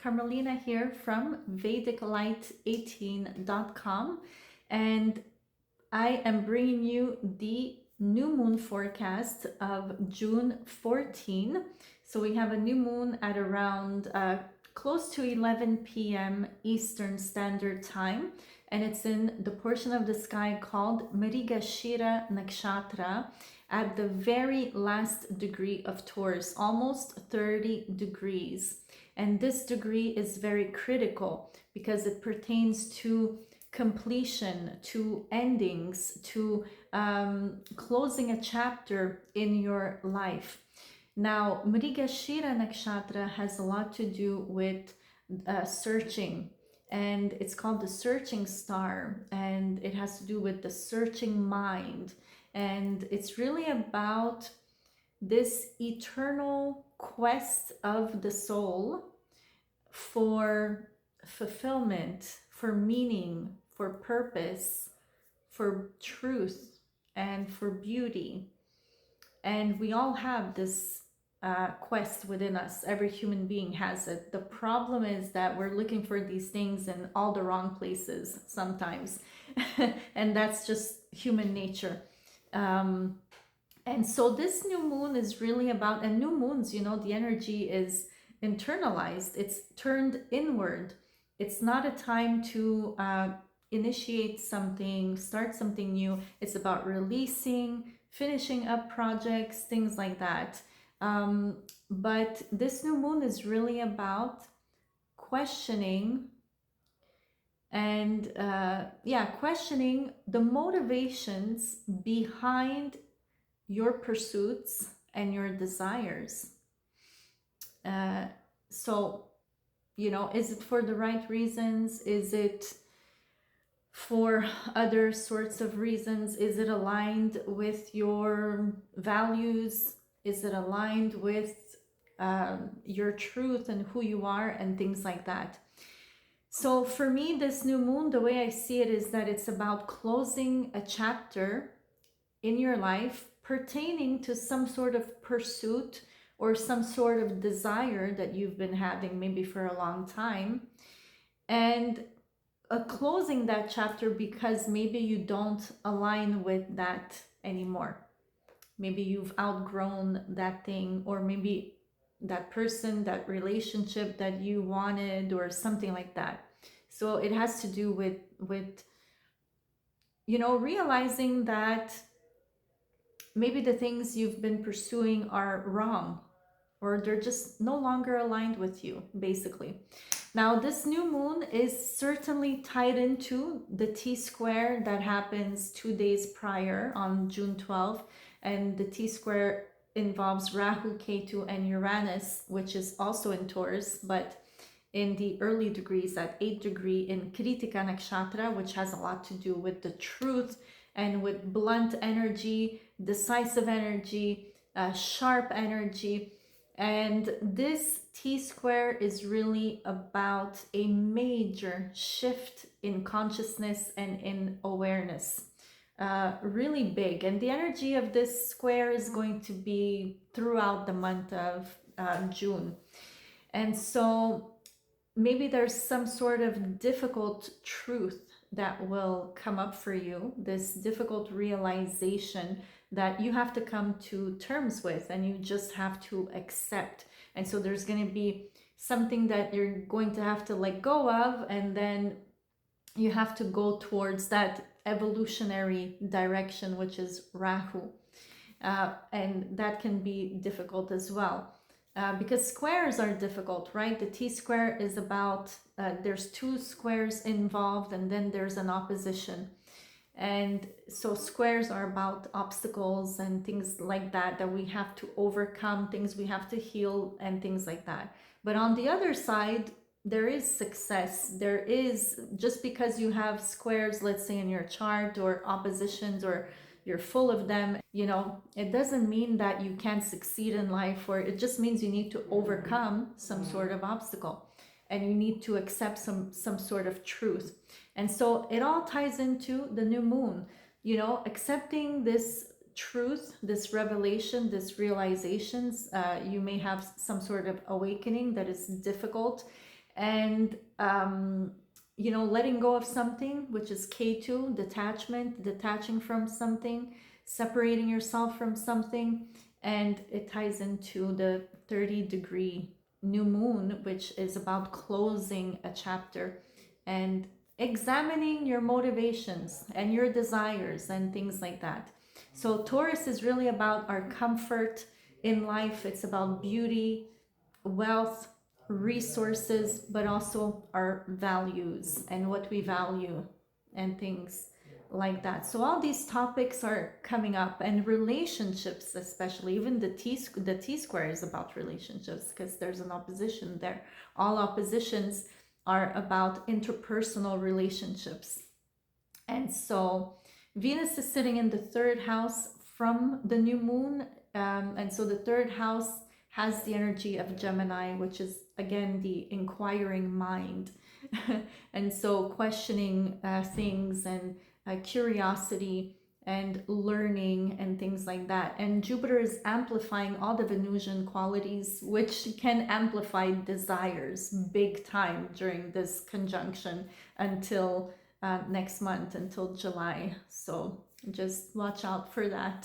Carmelina here from VedicLight18.com, and I am bringing you the new moon forecast of June 14. So we have a new moon at around close to 11 p.m. Eastern Standard Time, and it's in the portion of the sky called Mrigashira Nakshatra at the very last degree of Taurus, almost 30 degrees. And this degree is very critical because it pertains to completion, to endings, to closing a chapter in your life. Now, Mrigashira Nakshatra has a lot to do with searching, and it's called the searching star, and it has to do with the searching mind. And it's really about this eternal quest of the soul for fulfillment, for meaning, for purpose, for truth, and for beauty. And we all have this quest within us. Every human being has it. The problem is that we're looking for these things in all the wrong places sometimes. And that's just human nature. And so this new moon is really about, and new moons, you know, the energy is internalized, it's turned inward. It's not a time to initiate something, start something new. It's about releasing, finishing up projects, things like that. But this new moon is really about questioning and questioning the motivations behind your pursuits and your desires. So, you know, is it for the right reasons? Is it for other sorts of reasons? Is it aligned with your values? Is it aligned with your truth and who you are and things like that? So for me, this new moon, the way I see it is that it's about closing a chapter in your life pertaining to some sort of pursuit or some sort of desire that you've been having maybe for a long time, and closing that chapter because maybe you don't align with that anymore. Maybe you've outgrown that thing, or maybe that person, that relationship that you wanted, or something like that. So it has to do with you know, realizing that maybe the things you've been pursuing are wrong, or they're just no longer aligned with you, basically. Now, this new moon is certainly tied into the T-square that happens 2 days prior on June 12th, and the T-square involves Rahu, Ketu, and Uranus, which is also in Taurus, but in the early degrees at 8th degree in Kritika Nakshatra, which has a lot to do with the truth and with blunt energy, decisive energy, sharp energy. And this T-square is really about a major shift in consciousness and in awareness. Really big. And the energy of this square is going to be throughout the month of June. And so maybe there's some sort of difficult truth that will come up for you, this difficult realization that you have to come to terms with and you just have to accept. And so there's going to be something that you're going to have to let go of, and then you have to go towards that evolutionary direction, which is Rahu. And that can be difficult as well. Because squares are difficult, right? The T-square is about, there's 2 squares involved, and then there's an opposition. And so squares are about obstacles and things like that, that we have to overcome, things we have to heal, and things like that. But on the other side, there is success. There is, just because you have squares, let's say in your chart, or oppositions, or you're full of them, you know, it doesn't mean that you can't succeed in life, or it just means you need to overcome some sort of obstacle, and you need to accept some sort of truth. And so it all ties into the new moon, you know, accepting this truth, this revelation, this realizations. You may have some sort of awakening that is difficult, and you know, letting go of something, which is K2, detachment, detaching from something, separating yourself from something. And it ties into the 30-degree new moon, which is about closing a chapter and examining your motivations and your desires and things like that. So Taurus is really about our comfort in life. It's about beauty, wealth, resources, but also our values and what we value and things like that. So all these topics are coming up, and relationships, especially. Even the T square is about relationships because there's an opposition there. All oppositions are about interpersonal relationships. And so Venus is sitting in the third house from the new moon. And so the third house has the energy of Gemini, which is again the inquiring mind. And so questioning things and curiosity and learning and things like that. And Jupiter is amplifying all the Venusian qualities, which can amplify desires big time during this conjunction until next month, until July. So just watch out for that.